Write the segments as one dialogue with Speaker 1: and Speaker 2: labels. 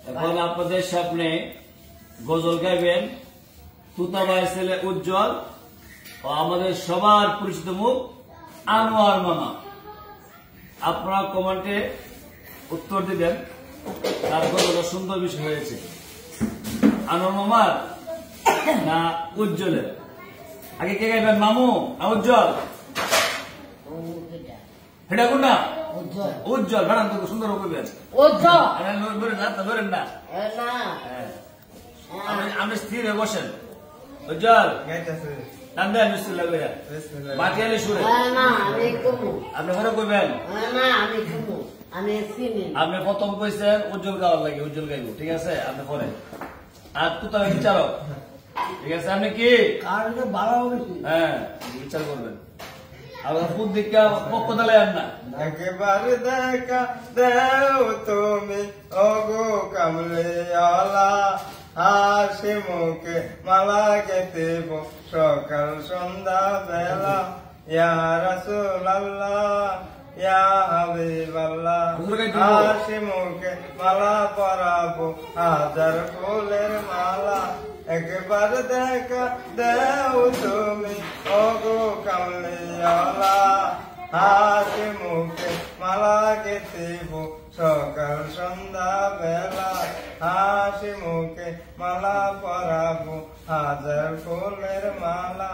Speaker 1: এখন আপনাদের সামনে গজল গাইবেন তুতা ভাইয়ের ছেলে উজ্জ্বল ও আমাদের সবার পরিচিত মুখ আনোয়ার মামা। আপনারা কমেন্টে উত্তর দিবেন তার গজলটা সুন্দর বিষয় হয়েছে আনোয়ার মামার না উজ্জ্বলের। আগে কে গাইবেন, মামু না উজ্জ্বল? এটা কোন না? উজ্জ্বল। ম্যাডাম তো সুন্দর করবেন। ধরেন না, আপনি স্থির হয়ে বসেন। উজ্জ্বল মাটিয়ালি সুরে আপনি ঘরে করবেন। আপনি প্রথম কইছেন উজ্জ্বল গাওয়ার লাগে, উজ্জ্বল গাইব, ঠিক আছে? আপনি করেন। আর তুই তো বিচারক, ঠিক আছে? আপনি কি হ্যাঁ বিচার করবেন। পক্ষ দালায় না
Speaker 2: একেবারে দেখা দেও তুমি ওগো কামলিওয়ালা, হাসি মুখে মালা গেঁথিব সকাল সন্ধ্যা বেলা। ইয়া রাসূলুল্লাহ ইয়া হাবিবাল্লাহ, হাসি মুখে মালা পরাবো হাজার ফুলের মালা। একবার দেখা দেও তুমি ওগো কামলিওয়ালা, হাসি মুখে মালা গেঁথিব সকাল সন্ধ্যা বেলা। হাসি মুখে মালা পরাবো হাজার ফুলের মালা।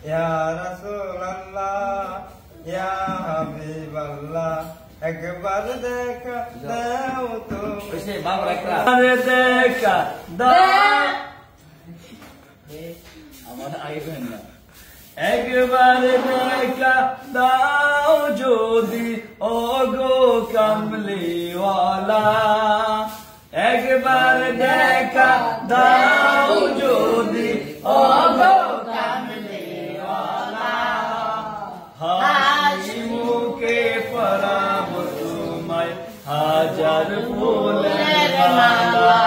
Speaker 2: ইয়া রাসূলুল্লাহ ইয়া হাবিবাল্লাহ, একবার দেখা দেও তুমি।
Speaker 1: দেখা দাও আমার আইবেন না। একবার দেখা দাও যদি ওগো কামলিওয়ালা, একবার দেখা দাও যদি ওগো কামলিওয়ালা, হাসি মুখে পরাব তোমায় হাজার ফুলের মালা।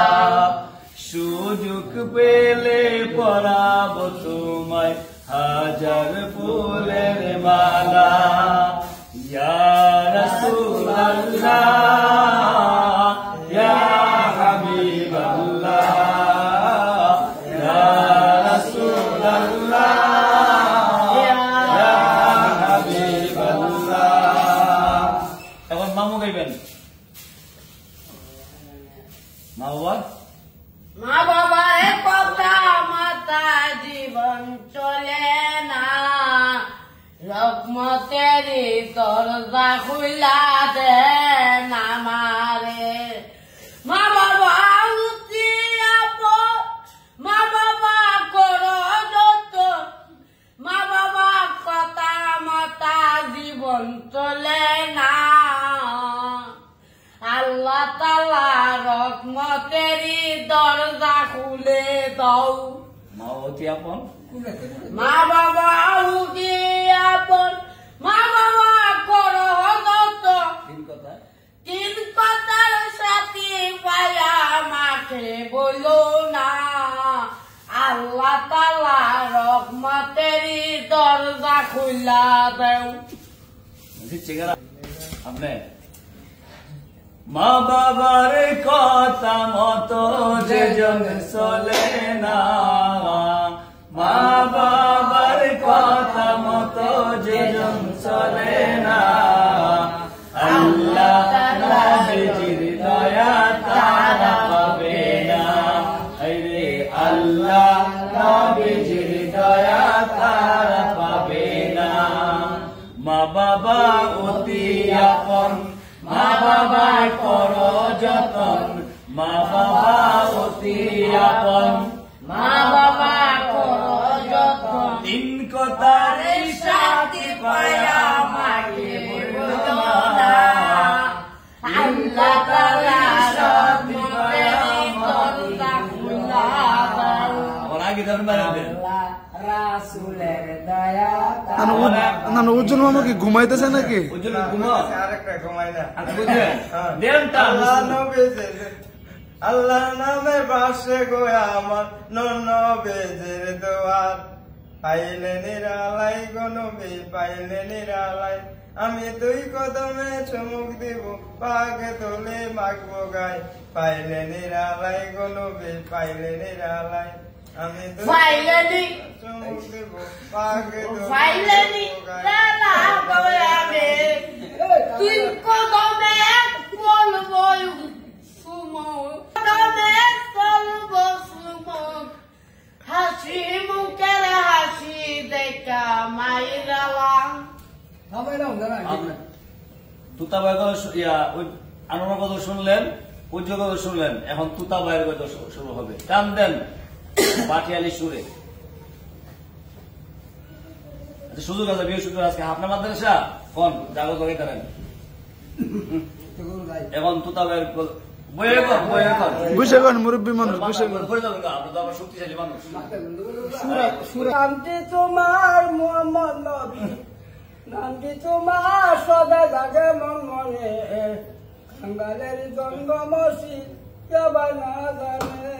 Speaker 1: সুযোগ পেলে পরাব তোমায় হাজার ফুলের মালা। ইয়া রাসূলুল্লাহ ইয়া হাবিবাল্লাহ, ইয়া রাসূলুল্লাহ ইয়া হাবিবাল্লাহ। এখন মামু গাইবেন। মা বাবা
Speaker 3: মা বাবার কথা মাথায় জীবন চলে না, রহমতেরই দরজা খুলা দেন আমারে। মা বাবা উঠি আপন, মা বাবা করো যতন, মা বাবা কথা মাথা জীবন চলে না। আল্লাহ তাআলা রহমতেরই দরজা খুলে দাও।
Speaker 1: মা অতি আপন,
Speaker 3: মা বাবা উঠি আপন, মা বাবা করো যতন। তিন কথার সাথে পায়া মাঠে বলো না, আল্লাহ তাআলা রহমতেরই দরজা খুলা দাও।
Speaker 1: আপনি মা বাবার কথা মতো যে জন চলে না, মা বাবার কথা মতো যে জন চলে না। আল্লাহ নবীজির দয়া তারা পাবে না, আরে আল্লাহ নবীজির দয়া তারা পাবে না। মা বাবা অতি আপন, মা বাবা করো যতন, মা বাবা অতি আপন,
Speaker 3: মা বাবা করো যতন।
Speaker 1: তিন কথার
Speaker 3: সাথে পায়া মাঠে বলো না, আল্লাহ তাআলা রহমতেরই দরজা খুলা দাও।
Speaker 1: আমার আগে ধরবেন
Speaker 3: রাসূলের দয়া
Speaker 4: উজ্জ্বল মামা কি ঘুমাইতেছে নাকি?
Speaker 1: উজ্জ্বল ঘুমা
Speaker 2: আরেকটা ঘুমাই না।
Speaker 1: বুঝলেন দেনটা
Speaker 2: আল্লাহ নামে বাসে গো আমার নবীজির দোয়ার। পাইলে নিরালাই গো নবী পাইলে নিরালাই, আমি দুই কদমে চুমুক দিব পাগে তোলে মাগবো গায়। পাইলে নিরালাই গো নবী পাইলে নিরালাই আমি
Speaker 3: ফাইনালি
Speaker 2: চুমুক দেব পাক দেব
Speaker 3: ফাইনালি লালা বয়াবে তুই কদমে বলবো সুমো কদমে বলবো সুমো হাসি মুখের হাসি দেখা মাইরালা
Speaker 1: তুতা ভাই আনন্দ কথা শুনলেন, উজ্জ্বল কথা শুনলেন, এখন তুতা ভাইয়ের কথা শুরু হবে। টান দেন পাটিয়ালি সুরে। সুযোগ আছে, বিয়ে সুযোগ আজকে আপনার মাদ্রাসা কোন জাগো করে করেন। এখন তুতা ভাইয়ের বইয়ে কর, বইয়ে কর,
Speaker 4: বুঝে গেন মুরব্বী মানুষ, বুঝে গেন।
Speaker 1: করে যাবেন, আপনি তো আবার শক্তিশালী মানুষ।
Speaker 3: নামটি তোমার মোহাম্মদ নবী, নামটি তোমার সদা জাগে মন মনে, খাঙ্গালের জন্ম মসজিদ কেবাই না জানে।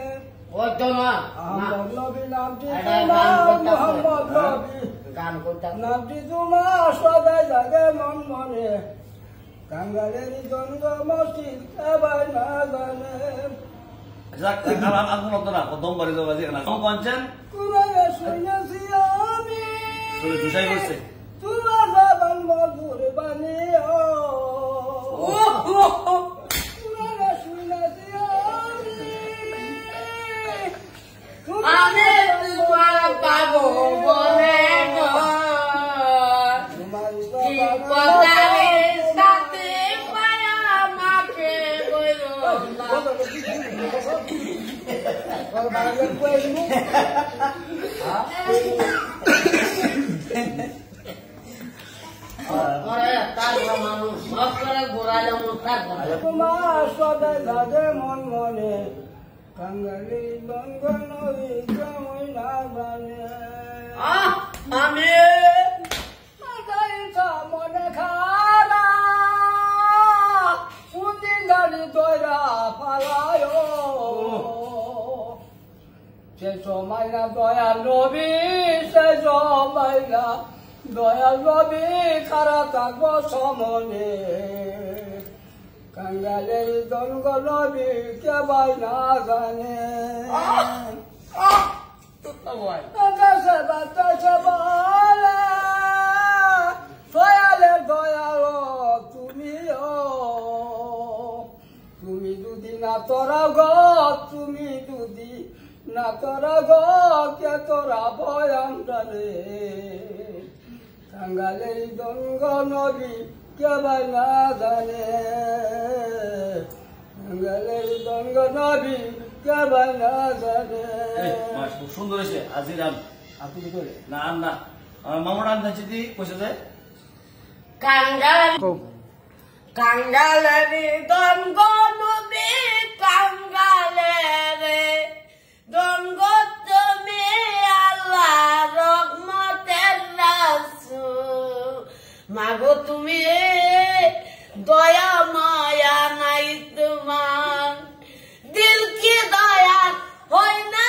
Speaker 3: আহমদ নবী নামটি তোমার মোহাম্মদ নবী, নামটি তোমার সদা জাগে মন মনে, খাঙ্গালের জন্ম মসজিদ কেবাই না জানে।
Speaker 1: দম বাড়ি দেওয়া না পঞ্চান
Speaker 3: কুরানে শুনেছি আমি
Speaker 1: দুসাই করছে।
Speaker 3: তোমার জবান মধুর বানিও, কুরানে শুনেছি আমি তোমার পাবো বলে তোমার সাথে পায়া মাকে বলো তোমার সদা জাগে মন মনে, কাঙ্গালি বঙ্গনবী কেমন না জানে। আমি মনে খারা পুঁজি গাড়ি দয়া পালায়, সে সময় না দয়া নবী, সে সময় না দয়া নবী খারা থাকবো সমনে, কাঙ্গালের জন্ম নবী কেবাই না জানে। আকাশে বাতাসে বলে দয়ালের দয়াল তুমিও, তুমি যদি না তোরা গো, তুমি যদি না তোরা গো, কে তোরা বয়ান জানে, কাঙ্গালের জন্ম নবী কেবাই না জানে, কাঙ্গালের জন্ম নবী কেবাই না জানে।
Speaker 1: খুব সুন্দর হয়েছে। আজির আপনি কি করে না না আমার মামুর আনতে চিঠি কইছে যে
Speaker 3: কাঙ্গাল কাঙ্গালের দঙ্গ নবী, কাঙ্গালের দঙ্গ তুমি আল্লাহ রহমতের রাসূল, মাগো তুমি দয়া মায়া নাই তোমার, দিল কি দয়া হয় না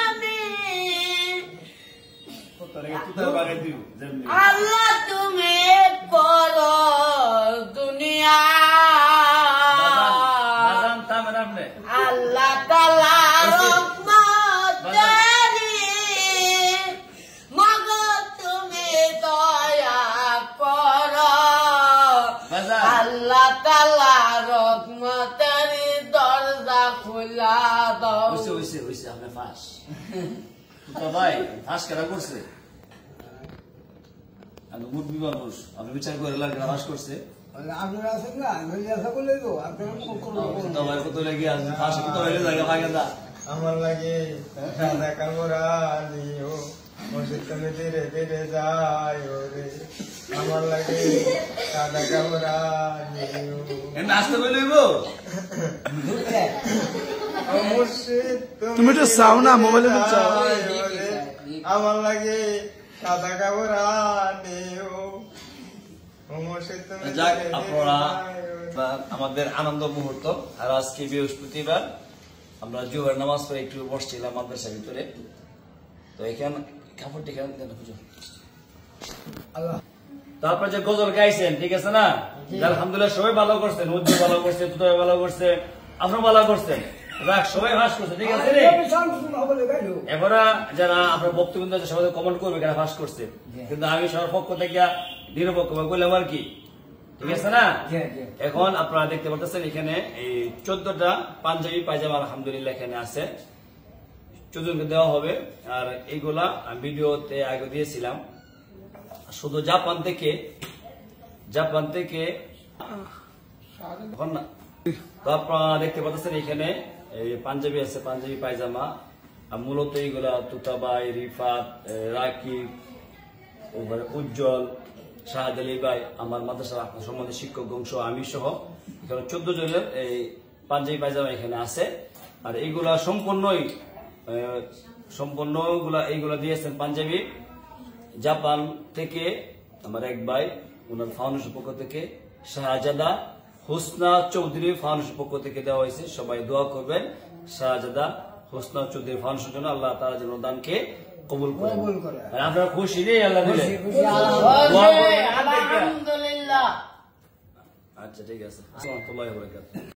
Speaker 3: আমি, আল্লাহ তুমি করো দুনিয়া, আল্লাহ তাআলা রহমতেরি, মাগো তুমি দয়া করো, আল্লাহ তাআলা রহমতেরি দরজা খোলা দাও।
Speaker 1: হইছে আপনি ফাঁস ভাই ফাঁস কেনা করছে আমি মুরবি মানুষ, আপনি বিচার করে লাগে ফাঁস করছে।
Speaker 3: আপনারা আছেন না, সকলে তো আপনারা
Speaker 1: কত লাগে ফাঁস কত হইলে জায়গা ভাগে দা
Speaker 2: আমার লাগে সাদা কামরা নিও, মসজিদ তুমি ধীরে ধীরে যায় রে, আমার লাগে সাদা কামরা নিও,
Speaker 1: নাচতে বলব
Speaker 2: মসজিদ
Speaker 4: তুমি তো চাও না, মোবাইলে চাও।
Speaker 2: আমার লাগে সাদা কামরা নিও, মসজিদ তুমি
Speaker 1: যাক
Speaker 2: ধীরে
Speaker 1: আপনারা
Speaker 2: ধীরে
Speaker 1: বা আমাদের আনন্দ মুহূর্ত। আর আজকে বৃহস্পতিবার আমরা জোহর নামাজ পড়ে একটু বসছিলাম মাদ্রাসার ভিতরে, তো এখানে কাপড়টি কেন খুঁজো। তারপর যে গজল গাইছেন ঠিক আছে না, আলহামদুলিল্লাহ সবাই ভালো করছেন, উজ্জ্বল ভালো করছে, তুতাই ভালো করছে, আপনার ভালো করছেন, রাখ সবাই ফাঁস করছে, ঠিক আছে রে। এবার যারা আপনার বক্তব্য সবাই কমেন্ট করবে কেন ফাঁস করছে, কিন্তু আমি সবার পক্ষ থেকে নিরপেক্ষ বললাম আর কি, ঠিক আছে না। এখন আপনারা দেখতে পাচ্ছেন এখানে এই 14টা পাঞ্জাবি পায়জামা আলহামদুলিল্লাহ এখানে আছে, 14 জনকে দেওয়া হবে। আর এইগুলা আমি ভিডিওতে আগে দিয়েছিলাম, শুধু জাপান থেকে এখন না। তো আপনারা দেখতে পাচ্ছেন এখানে এই পাঞ্জাবি আছে, পাঞ্জাবি পায়জামা। আর মূলত এইগুলা তুতাবাই, রিফাত, রাকিব, উজ্জ্বল, শাহাদ আলী ভাই, আমার মাদ্রাসা সম্বন্ধে শিক্ষক বংশ, আমি সহ এখানে 14 জনের এই পাঞ্জাবি পায়জামা এখানে আছে। আর এইগুলা এইগুলা দিয়েছেন পাঞ্জাবি জাপান থেকে আমার এক ভাই, ওনার ফাউন্ডেশন পক্ষ থেকে শাহজাদা হোসনা চৌধুরী ফাউন্ডেশন পক্ষ থেকে দেওয়া হয়েছে। সবাই দোয়া করবেন শাহজাদা হোসনা চৌধুরী ফাউন্ডেশন জন্য, আল্লাহ তাআলা যেন দানকে কবুল করেন। আর আপনারা খুশি নেই আল্লাহ দিলে?
Speaker 5: আলহামদুলিল্লাহ।
Speaker 1: আচ্ছা ঠিক আছে। আসসালামু আলাইকুম ওয়া রাহমাতুল্লাহি ওয়া বারাকাতুহু।